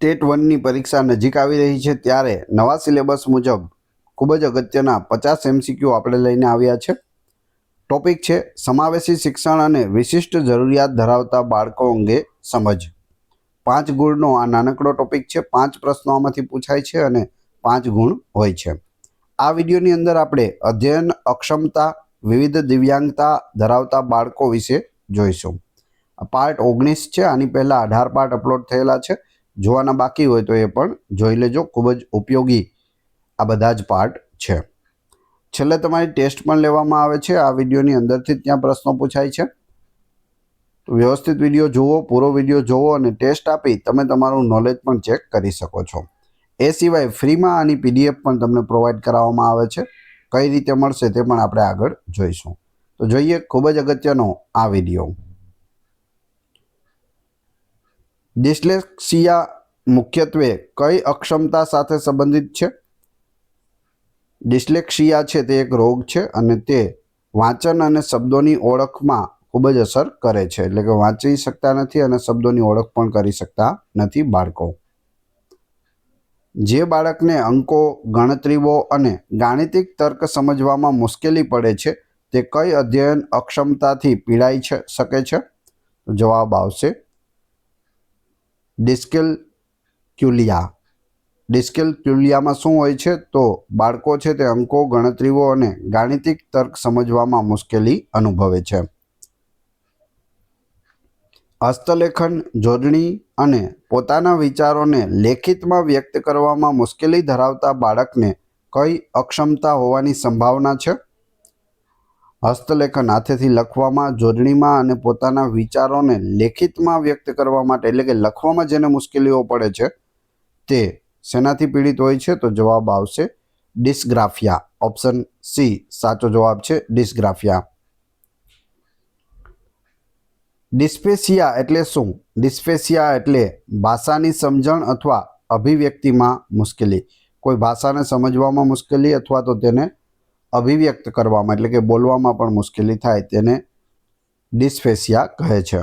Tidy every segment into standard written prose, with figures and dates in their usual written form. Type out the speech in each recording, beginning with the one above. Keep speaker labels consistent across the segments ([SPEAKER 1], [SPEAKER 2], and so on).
[SPEAKER 1] TET 1ની પરીક્ષા નજીક આવી રહી છે ત્યારે નવા સિલેબસ મુજબ ખૂબ જ અગત્યના 50 MCQ આપણે લઈને આવ્યા છે। ટોપિક છે સમાવેશી શિક્ષણ અને વિશિષ્ટ જરૂરિયાત ધરાવતા બાળકો અંગે સમજ। 5 ગુણનો આ નાનકડો ટોપિક છે। 5 પ્રશ્નો આમાંથી પૂછાય છે અને 5 ગુણ હોય છે। આ વિડીયોની અંદર આપણે અધ્યયન અક્ષમતા, વિવિધ દિવ્યાંગતા ધરાવતા બાળકો વિશે જોઈશું। પાર્ટ 19 છે। આની પહેલા 18 પાર્ટ અપલોડ થયેલા છે। જોવાના બાકી હોય તો એ પણ જોઈ લેજો। ખૂબ જ ઉપયોગી આ બધા જ પાર્ટ છે। છેલ્લે તમારી ટેસ્ટ પણ લેવામાં આવે છે। આ વિડીયોની અંદરથી જ ત્યાં પ્રશ્નો પૂછાય છે। તો વ્યવસ્થિત વિડીયો જુઓ, પૂરો વિડીયો જુઓ અને ટેસ્ટ આપી તમે તમારું નોલેજ પણ ચેક કરી શકો છો। એ સિવાય ફ્રીમાં આની PDF પણ તમને પ્રોવાઈડ કરાવવામાં આવે છે। કઈ રીતે મળશે તે પણ આપણે આગળ જોઈશું। તો જોઈએ ખૂબ જ અગત્યનો આ વિડીયો। ડિસ્લેક્સિયા મુખ્યત્વે કઈ અક્ષમતા સાથે સંબંધિત છે? ડિસ્લેક્સિયા છે તે એક રોગ છે અને તે વાંચન અને શબ્દોની ઓળખમાં ખૂબ જ અસર કરે છે। એટલે કે વાંચી શકતા નથી અને શબ્દોની ઓળખ પણ કરી શકતા નથી બાળકો। જે બાળકને અંકો, ગણતરીઓ અને ગાણિતિક તર્ક સમજવામાં મુશ્કેલી પડે છે તે કઈ અધ્યયન અક્ષમતાથી પીડાઈ શકે છે? જવાબ આવશે ડિસ્કેલ્ક્યુલિયા। ડિસ્કેલ્ક્યુલિયામાં શું હોય છે તો બાળકો છે તે અંકો, ગણતરીઓ અને ગાણિતિક તર્ક સમજવામાં મુશ્કેલી અનુભવે છે। હસ્તલેખન, જોડણી અને પોતાના વિચારોને લેખિતમાં વ્યક્ત કરવામાં મુશ્કેલી ધરાવતા બાળકને કઈ અક્ષમતા હોવાની સંભાવના છે? હસ્તલેખન હાથેથી લખવામાં, જોડણીમાં અને પોતાના વિચારોને લેખિતમાં વ્યક્ત કરવા માટે એટલે કે લખવામાં જેને મુશ્કેલીઓ પડે છે તે શેનાથી પીડિત હોય છે? તો જવાબ આવશે ડિસ્ગ્રાફિયા। ઓપ્શન સી સાચો જવાબ છે ડિસ્ગ્રાફિયા। ડિસ્ફેસિયા એટલે શું? ડિસ્ફેસિયા એટલે ભાષાની સમજણ અથવા અભિવ્યક્તિમાં મુશ્કેલી। કોઈ ભાષાને સમજવામાં મુશ્કેલી અથવા તો તેને અભિવ્યક્ત કરવામાં એટલે કે બોલવામાં પણ મુશ્કેલી થાય તેને ડિસ્ફેસિયા કહે છે।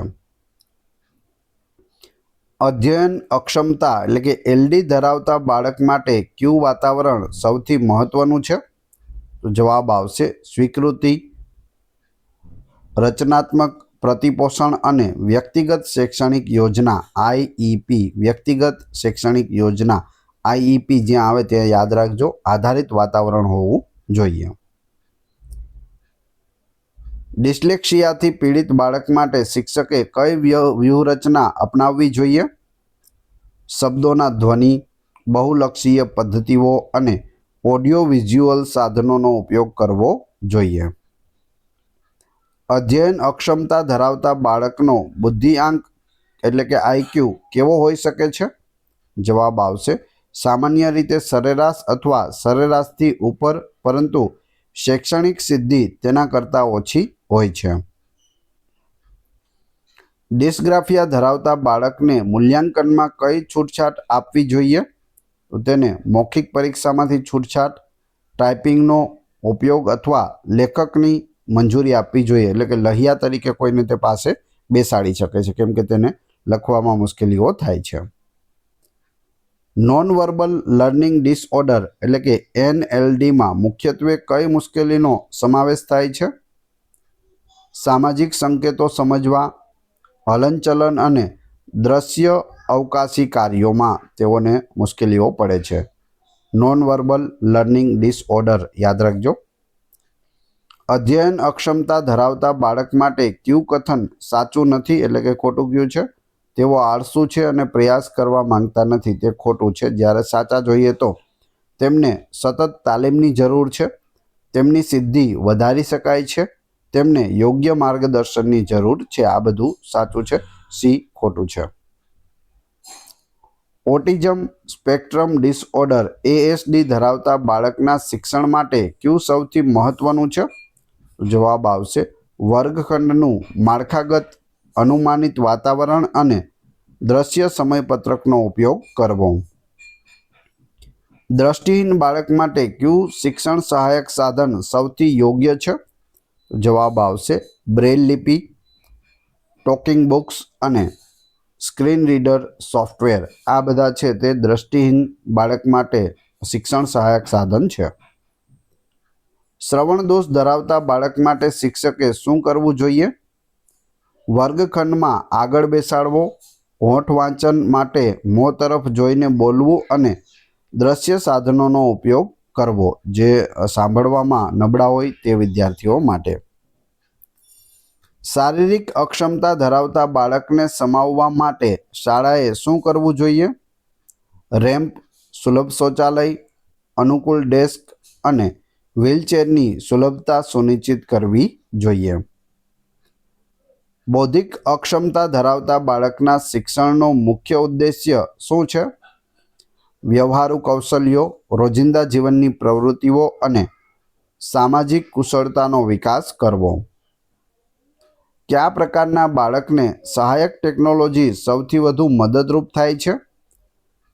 [SPEAKER 1] અધ્યયન અક્ષમતા એટલે કે LD ધરાવતા બાળક માટે કયું વાતાવરણ સૌથી મહત્વનું છે? તો જવાબ આવશે સ્વીકૃતિ, રચનાત્મક પ્રતિપોષણ અને વ્યક્તિગત શૈક્ષણિક યોજના IEP। વ્યક્તિગત શૈક્ષણિક યોજના IEP જ્યાં આવે ત્યાં યાદ રાખજો આધારિત વાતાવરણ હોવું જોઈએ। ડિસ્લેક્સિયાથી પીડિત બાળક માટે શિક્ષકે કઈ વ્યૂહરચના અપનાવવી જોઈએ? શબ્દોના ધ્વનિ, બહુલક્ષીય પદ્ધતિઓ અને ઓડિયો વિઝ્યુઅલ સાધનોનો ઉપયોગ કરવો જોઈએ। અધ્યયન અક્ષમતા ધરાવતા બાળકનો બુદ્ધિઆંક એટલે કે IQ કેવો હોઈ શકે છે? જવાબ આવશે સામાન્ય રીતે સરેરાશ અથવા સરેરાશથી ઉપર, પરંતુ શૈક્ષણિક સિદ્ધિ તેના કરતાં ઓછી હોય છે। ડિસ્ગ્રાફિયા ધરાવતા બાળકને મૂલ્યાંકનમાં કઈ છૂટછાટ આપવી જોઈએ? તો તેને મૌખિક પરીક્ષામાંથી છૂટછાટ, ટાઈપિંગનો ઉપયોગ અથવા લેખકની મંજૂરી આપવી જોઈએ। એટલે કે લહિયા તરીકે કોઈને તે પાસે બેસાડી શકે છે કેમ કે તેને લખવામાં મુશ્કેલીઓ થાય છે। નોન વર્બલ લર્નિંગ ડિસઓર્ડર એટલે કે NLDમાં મુખ્યત્વે કઈ મુશ્કેલીનો સમાવેશ થાય છે? સામાજિક સંકેતો સમજવા, હલનચલન અને દ્રશ્ય અવકાશી કાર્યોમાં તેઓને મુશ્કેલીઓ પડે છે। નોન વર્બલ લર્નિંગ ડિસઓર્ડર યાદ રાખજો। અધ્યયન અક્ષમતા ધરાવતા બાળક માટે કયું કથન સાચું નથી એટલે કે ખોટું કયું છે? તેઓ આળસુ છે અને પ્રયાસ કરવા માંગતા નથી તે ખોટું છે। જ્યારે સાચા જોઈએ તો તેમને સતત તાલીમની જરૂર છે, તેમની સિદ્ધિ વધારી શકાય છે, તેમને યોગ્ય માર્ગદર્શનની જરૂર છે। આ બધું સાચું છે, સી ખોટું છે। ઓટિઝમ સ્પેક્ટ્રમ ડિસઓર્ડર ASD ધરાવતા બાળકના શિક્ષણ માટે કયું સૌથી મહત્વનું છે? જવાબ આવશે વર્ગખંડનું માળખાગત અનુમાનિત વાતાવરણ અને દ્રશ્ય સમયપત્રકનો ઉપયોગ કરવો। દ્રષ્ટિહીન બાળક માટે કયું શિક્ષણ સહાયક સાધન સૌથી યોગ્ય છે? જવાબ આવશે બ્રેલ લિપિ, ટોકિંગ બુક્સ અને સ્ક્રીન રીડર સોફ્ટવેર આ બધા છે તે દ્રષ્ટિહીન બાળક માટે શિક્ષણ સહાયક સાધન છે. શ્રવણ દોષ ધરાવતા બાળક માટે શિક્ષકે શું કરવું જોઈએ? વર્ગખંડમાં આગળ બેસાડવો, હોઠ વાંચન માટે મોં તરફ જોઈને બોલવું અને દ્રશ્ય સાધનોનો ઉપયોગ કરવો જે સાંભળવામાં નબળા હોય તે વિદ્યાર્થીઓ માટે. શારીરિક અક્ષમતા ધરાવતા બાળકને સમાવવા માટે શાળાએ શું કરવું જોઈએ? રેમ્પ, સુલભ શૌચાલય, અનુકૂળ ડેસ્ક અને વ્હીલચેરની સુલભતા સુનિશ્ચિત કરવી જોઈએ. બૌદ્ધિક અક્ષમતા ધરાવતા બાળકના શિક્ષણનો મુખ્ય ઉદ્દેશ્ય શું છે? વ્યવહારુ કૌશલ્યો, રોજિંદા જીવનની પ્રવૃત્તિઓ અને સામાજિક કુશળતાનો વિકાસ કરવો. કયા પ્રકારના બાળકને સહાયક ટેકનોલોજી સૌથી વધુ મદદરૂપ થાય છે?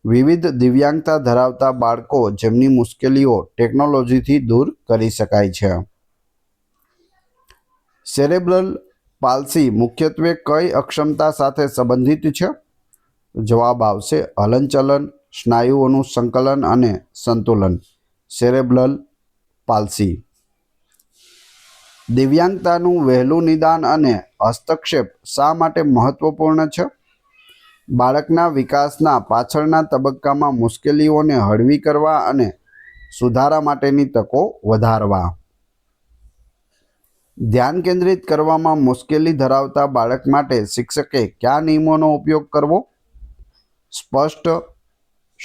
[SPEAKER 1] વિવિધ દિવ્યાંગતા ધરાવતા બાળકો જેમની મુશ્કેલીઓ ટેકનોલોજીથી દૂર કરી શકાય છે. સેરેબ્રલ પાલ્સી મુખ્યત્વે કઈ અક્ષમતા સાથે સંબંધિત છે? જવાબ આવશે હલનચલન, સ્નાયુઓનું સંકલન અને સંતુલન. Cerebral palsy. દિવ્યાંગતાનું વહેલું નિદાન અને હસ્તક્ષેપ શા માટે મહત્વપૂર્ણ છે? બાળકના વિકાસના પાછળના તબક્કામાં મુશ્કેલીઓને હળવી કરવા અને સુધારા માટેની તકો વધારવા. ધ્યાન કેન્દ્રિત કરવામાં મુશ્કેલી ધરાવતા બાળક માટે શિક્ષકે કયા નિયમોનો ઉપયોગ કરવો? સ્પષ્ટ,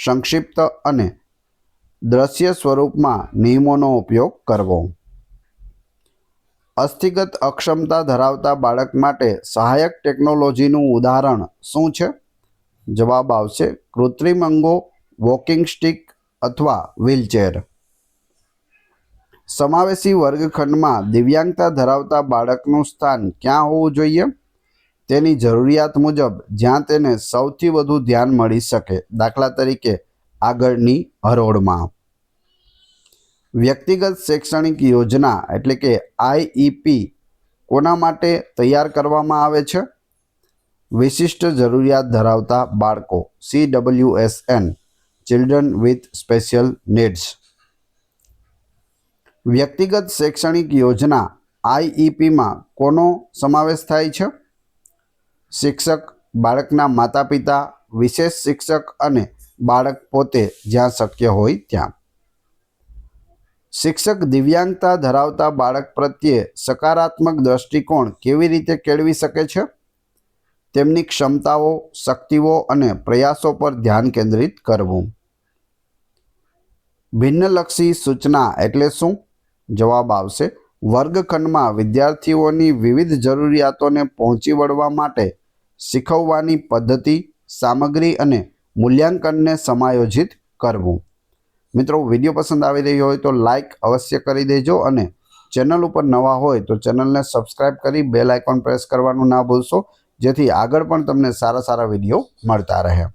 [SPEAKER 1] સંક્ષિપ્ત અને દ્રશ્ય સ્વરૂપમાં નિયમોનો ઉપયોગ કરવો. અસ્થિગત અક્ષમતા ધરાવતા બાળક માટે સહાયક ટેકનોલોજીનું ઉદાહરણ શું છે? જવાબ આવશે કૃત્રિમ અંગો, વોકિંગ સ્ટિક અથવા વ્હીલચેર. સમાવેશી વર્ગખંડમાં દિવ્યાંગતા ધરાવતા બાળકનું સ્થાન ક્યાં હોવું જોઈએ? તેની જરૂરિયાત મુજબ જ્યાં તેને સૌથી વધુ ધ્યાન મળી શકે, દાખલા તરીકે આગળની હરોળમાં. વ્યક્તિગત શૈક્ષણિક યોજના એટલે કે આઈઈપી કોના માટે તૈયાર કરવામાં આવે છે? વિશિષ્ટ જરૂરિયાત ધરાવતા બાળકો, CWSN, children with special needs. વ્યક્તિગત શૈક્ષણિક યોજના આઈઈપીમાં કોનો સમાવેશ થાય છે? શિક્ષક, બાળકના માતા પિતા, વિશેષ શિક્ષક અને બાળક પોતે જ્યાં શક્ય હોય ત્યાં. શિક્ષક દિવ્યાંગતા ધરાવતા બાળક પ્રત્યે સકારાત્મક દ્રષ્ટિકોણ કેવી રીતે કેળવી શકે છે? તેમની ક્ષમતાઓ, શક્તિઓ અને પ્રયાસો પર ધ્યાન કેન્દ્રિત કરવું. ભિન્નલક્ષી સૂચના એટલે શું? જવાબ આવશે વર્ગખંડમાં વિદ્યાર્થીઓની વિવિધ જરૂરિયાતોને પહોંચી વળવા માટે શીખવવાની પદ્ધતિ, સામગ્રી અને મૂલ્યાંકનને સમાયોજિત કરવું. મિત્રો, વિડીયો પસંદ આવી રહ્યો હોય તો લાઈક અવશ્ય કરી દેજો અને ચેનલ ઉપર નવા હોય તો ચેનલને સબસ્ક્રાઈબ કરી બેલ આઇકોન પ્રેસ કરવાનું ના ભૂલશો, જેથી આગળ પણ તમને સારા સારા વિડીયો મળતા રહે.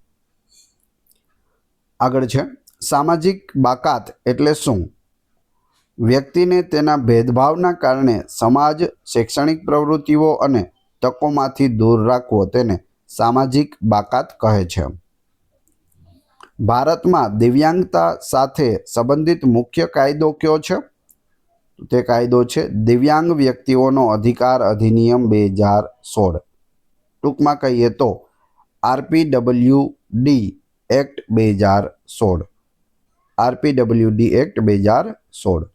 [SPEAKER 1] આગળ છે સામાજિક બાકાત એટલે શું? વ્યક્તિને તેના ભેદભાવના કારણે સમાજ, શૈક્ષણિક પ્રવૃત્તિઓ અને તકોમાંથી દૂર રાખવો તેને સામાજિક બાકાત કહે છે. ભારતમાં દિવ્યાંગતા સાથે સંબંધિત મુખ્ય કાયદો કયો છે? તે કાયદો છે દિવ્યાંગ વ્યક્તિઓનો અધિકાર અધિનિયમ 2016. ટૂંકમાં કહીએ તો RPWD એક્ટ 2016. RPWD act 2016.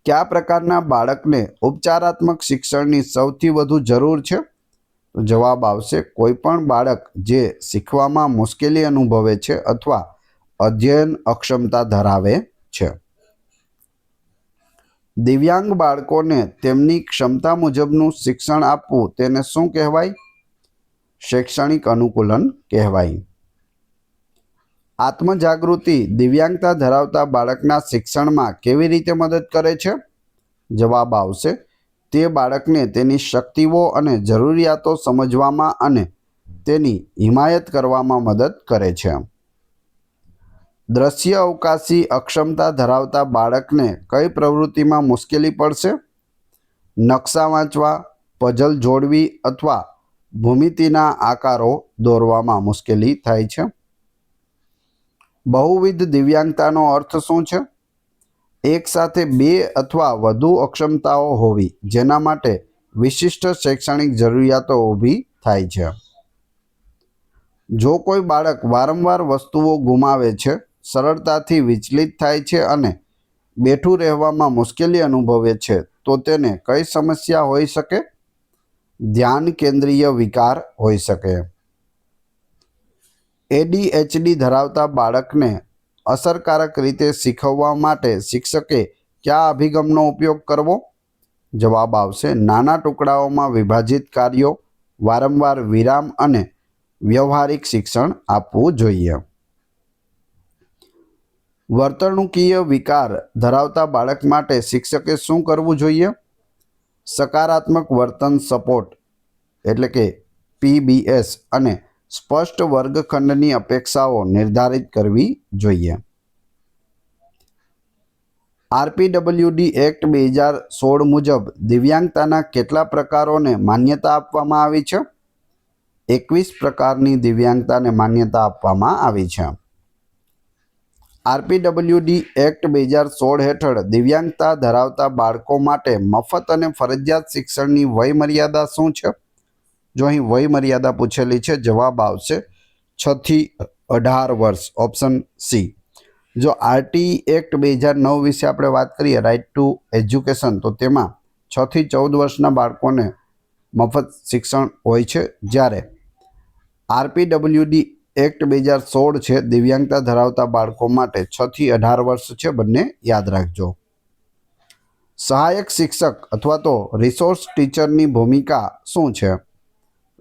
[SPEAKER 1] કયા પ્રકારના બાળકને ઉપચારાત્મક શિક્ષણની સૌથી વધુ જરૂર છે? જવાબ આવશે કોઈ પણ બાળક જે શીખવામાં મુશ્કેલી અનુભવે છે અથવા અધ્યયન અક્ષમતા ધરાવે છે. દિવ્યાંગ બાળકોને તેમની ક્ષમતા મુજબનું શિક્ષણ આપવું તેને શું કહેવાય? શૈક્ષણિક અનુકૂલન કહેવાય. આત્મજાગૃતિ દિવ્યાંગતા ધરાવતા બાળકના શિક્ષણમાં કેવી રીતે મદદ કરે છે? જવાબ આવશે તે બાળકને તેની શક્તિઓ અને જરૂરિયાતો સમજવામાં અને તેની હિમાયત કરવામાં મદદ કરે છે. દ્રશ્ય અવકાશી અક્ષમતા ધરાવતા બાળકને કઈ પ્રવૃત્તિમાં મુશ્કેલી પડશે? નકશા વાંચવા, પઝલ જોડવી અથવા ભૂમિતિના આકારો દોરવામાં મુશ્કેલી થાય છે. બહુવિધ દિવ્યાંગતાનો અર્થ શું છે? એક સાથે બે અથવા વધુ અક્ષમતાઓ હોવી જેના માટે વિશિષ્ટ શૈક્ષણિક જરૂરિયાતો ઊભી થાય છે. જો કોઈ બાળક વારંવાર વસ્તુઓ ગુમાવે છે, સરળતાથી વિચલિત થાય છે અને બેઠું રહેવામાં મુશ્કેલી અનુભવે છે, તો તેને કઈ સમસ્યા હોઈ શકે? ધ્યાન કેન્દ્રીય વિકાર હોઈ શકે. ADHD ધરાવતા બાળકને અસરકારક રીતે શીખવવા માટે શિક્ષકે કયા અભિગમનો ઉપયોગ કરવો? જવાબ આવશે નાના ટુકડાઓમાં વિભાજિત કાર્યો, વારંવાર વિરામ અને વ્યવહારિક શિક્ષણ આપવું જોઈએ. વર્તણૂકીય વિકાર ધરાવતા બાળક માટે શિક્ષકે શું કરવું જોઈએ? સકારાત્મક વર્તન સપોર્ટ એટલે કે PBS અને સ્પષ્ટ વર્ગખંડની અપેક્ષાઓ નિર્ધારિત કરવી જોઈએ. RPWD એક્ટ 2016 મુજબ દિવ્યાંગતાના કેટલા પ્રકારોને માન્યતા આપવામાં આવી છે? 21 પ્રકારની દિવ્યાંગતાને માન્યતા આપવામાં આવી છે. RPWD એક્ટ 2016 હેઠળ દિવ્યાંગતા ધરાવતા બાળકો માટે મફત અને ફરજિયાત શિક્ષણની વય મર્યાદા શું છે? જો અહીં વય મર્યાદા પૂછેલી છે, જવાબ આવશે 6 થી 18 વર્ષ, ઓપ્શન સી. જો RT એક્ટ 2009 વિશે આપણે વાત કરીએ, રાઇટ ટુ એજ્યુકેશન, તો તેમાં 6 થી 14 વર્ષના બાળકોને મફત શિક્ષણ હોય છે, જ્યારે RPWD એક્ટ 2016 છે દિવ્યાંગતા ધરાવતા બાળકો માટે 6 થી 18 વર્ષ છે. બંને યાદ રાખજો. સહાયક શિક્ષક અથવા તો રિસોર્સ ટીચરની ભૂમિકા શું છે?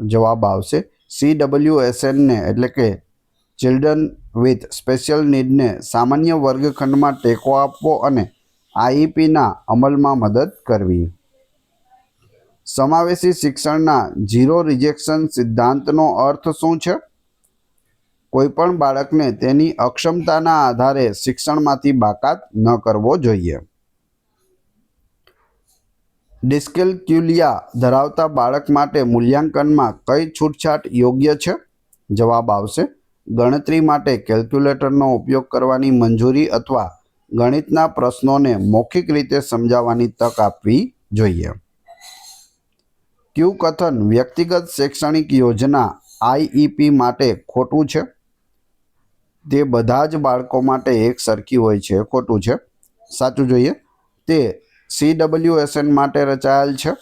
[SPEAKER 1] જવાબ આવશે CWSN ને એટલે કે ચિલ્ડ્રન વિથ સ્પેશિયલ નીડને સામાન્ય વર્ગખંડમાં ટેકો આપવો અને IEPના અમલમાં મદદ કરવી. સમાવેશી શિક્ષણના ઝીરો રિજેક્શન સિદ્ધાંતનો અર્થ શું છે? કોઈપણ બાળકને તેની અક્ષમતાના આધારે શિક્ષણમાંથી બાકાત ન કરવો જોઈએ. ડિસ્કેલ્ક્યુલિયા ધરાવતા બાળક માટે મૂલ્યાંકનમાં કઈ છૂટછાટ યોગ્ય છે? જવાબ આવશે ગણતરી માટે કેલ્ક્યુલેટરનો ઉપયોગ કરવાની મંજૂરી અથવા ગણિતના પ્રશ્નોને મૌખિક રીતે સમજાવવાની તક આપવી જોઈએ. કયું કથન વ્યક્તિગત શૈક્ષણિક યોજના IEP માટે ખોટું છે? તે બધા જ બાળકો માટે એક સરખી હોય છે, ખોટું છે. સાચું જોઈએ. તે CWSN માટે રચાયેલ છે.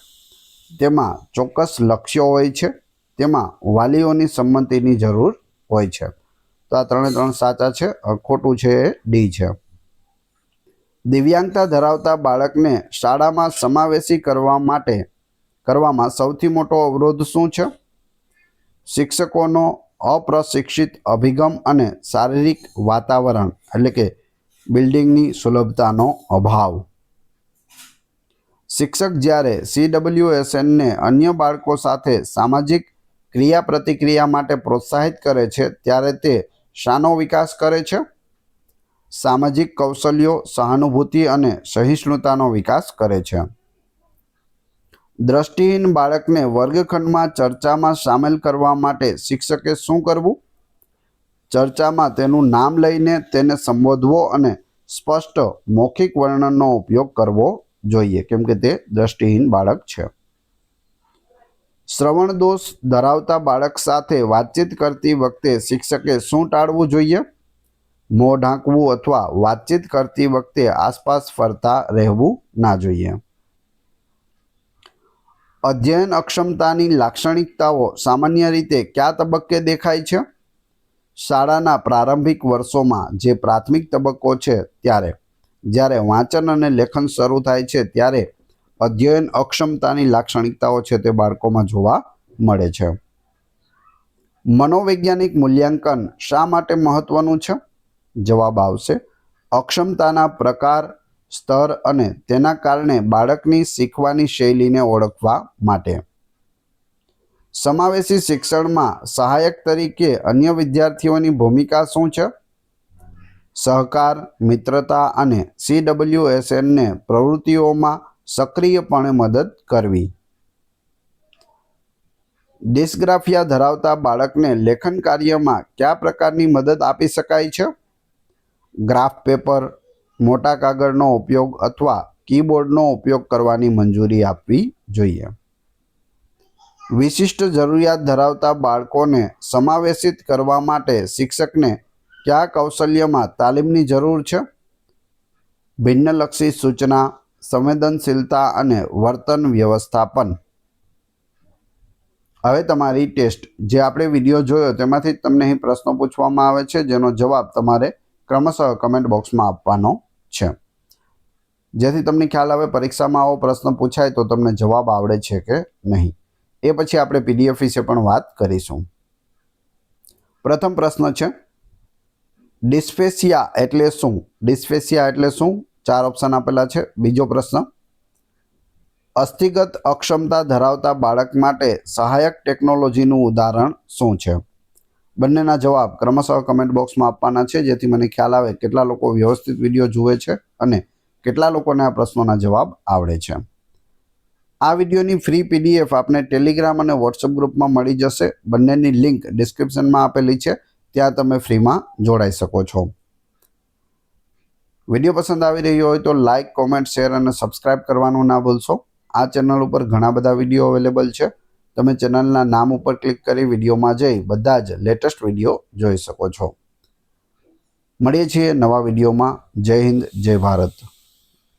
[SPEAKER 1] તેમાં ચોક્કસ લક્ષ્યો હોય છે. તેમાં વાલીઓની સંમતિની જરૂર હોય છે. તો આ 3 સાચા છે. ખોટું છે એ ડી છે. દિવ્યાંગતા ધરાવતા બાળકને શાળામાં સમાવેશી કરવામાં સૌથી મોટો અવરોધ શું છે? શિક્ષકોનો અપ્રશિક્ષિત અભિગમ અને શારીરિક વાતાવરણ એટલે કે બિલ્ડિંગની સુલભતાનો અભાવ. શિક્ષક જ્યારે CWSNને અન્ય બાળકો સાથે સામાજિક ક્રિયાપ્રતિક્રિયા માટે પ્રોત્સાહિત કરે છે, ત્યારે તે શાનો વિકાસ કરે છે? સામાજિક કૌશલ્યો, સહાનુભૂતિ અને સહિષ્ણુતાનો વિકાસ કરે છે. દ્રષ્ટિહીન બાળકને વર્ગખંડમાં ચર્ચામાં સામેલ કરવા માટે શિક્ષકે શું કરવું? ચર્ચામાં તેનું નામ લઈને તેને સંબોધવો અને સ્પષ્ટ મૌખિક વર્ણનનો ઉપયોગ કરવો જોઈએ, કેમ કે તે દ્રષ્ટિહીન બાળક છે. શ્રવણ દોષ ધરાવતા બાળક સાથે વાતચીત કરતી વખતે શિક્ષકે શું ટાળવું જોઈએ? મોં ઢાંકવું અથવા વાતચીત કરતી વખતે આસપાસ ફરતા રહેવું ના જોઈએ. અધ્યયન અક્ષમતાની લાક્ષણિકતાઓ સામાન્ય રીતે કયા તબક્કે દેખાય છે? શાળાના પ્રારંભિક વર્ષોમાં, જે પ્રાથમિક તબક્કો છે ત્યારે. જ્યારે વાંચન અને લેખન શરૂ થાય છે ત્યારે અધ્યયન અક્ષમતાની લાક્ષણિકતાઓ છે તે બાળકોમાં જોવા મળે છે. મનોવૈજ્ઞાનિક મૂલ્યાંકન શા માટે મહત્વનું છે? જવાબ આવશે અક્ષમતાના પ્રકાર, સ્તર અને તેના કારણે બાળકની શીખવાની શૈલીને ઓળખવા માટે. સમાવેશી શિક્ષણમાં સહાયક તરીકે અન્ય વિદ્યાર્થીઓની ભૂમિકા શું છે? સહકાર, મિત્રતા અને CWSNને પ્રવૃત્તિઓમાં સક્રિયપણે મદદ કરવી. ડિસ્ગ્રાફિયા ધરાવતા બાળકને લેખન કાર્યમાં કયા પ્રકારની મદદ આપી શકાય છે? ગ્રાફ પેપર, મોટા કાગળનો ઉપયોગ અથવા કીબોર્ડનો ઉપયોગ કરવાની મંજૂરી આપવી જોઈએ. વિશિષ્ટ જરૂરિયાત ધરાવતા બાળકોને સમાવેશિત કરવા માટે શિક્ષકને કયા કૌશલ્યમાં તાલીમની જરૂર છે? ભિન્નલક્ષી સૂચના, સંવેદનશીલતા અને વર્તન વ્યવસ્થાપન. હવે તમારી ટેસ્ટ, જે આપણે વિડીયો જોયો તેમાંથી તમને અહીં પ્રશ્નો પૂછવામાં આવે છે, જેનો જવાબ તમારે ક્રમશઃ કમેન્ટ બોક્સમાં આપવાનો છે, જેથી તમને ખ્યાલ આવે પરીક્ષામાં આવો પ્રશ્ન પૂછાય તો તમને જવાબ આવડે છે કે નહીં. એ પછી આપણે પીડીએફ વિશે પણ વાત કરીશું. પ્રથમ પ્રશ્ન છે, ડિસ્ફેસિયા એટલે શું? ડિસ્ફેસિયા એટલે શું? 4 ઓપ્શન આપેલા છે. બીજો પ્રશ્ન, અસ્થિગત અક્ષમતા ધરાવતા બાળક માટે સહાયક ટેકનોલોજીનું ઉદાહરણ શું છે? બંનેના જવાબ ક્રમશઃ કમેન્ટ બોક્સમાં આપવાના છે, જેથી મને ખ્યાલ આવે કેટલા લોકો વ્યવસ્થિત વિડીયો જુએ છે અને કેટલા લોકોને આ પ્રશ્નોના જવાબ આવડે છે. આ વિડીયોની ફ્રી પીડીએફ આપને ટેલિગ્રામ અને વોટ્સઅપ ગ્રુપમાં મળી જશે. બંનેની લિંક ડિસ્ક્રિપ્શનમાં આપેલી છે, ત્યાં તમે ફ્રીમાં જોડાઈ શકો છો. વિડીયો પસંદ આવી રહ્યો હોય તો લાઇક, કોમેન્ટ, શેર અને સબસ્ક્રાઇબ કરવાનું ના ભૂલશો. આ ચેનલ ઉપર ઘણા બધા વિડીયો અવેલેબલ છે. તમે ચેનલના નામ ઉપર ક્લિક કરી વિડીયોમાં જઈ બધા જ લેટેસ્ટ વિડીયો જોઈ શકો છો. મળીએ છીએ નવા વિડીયોમાં. જય હિન્દ, જય ભારત.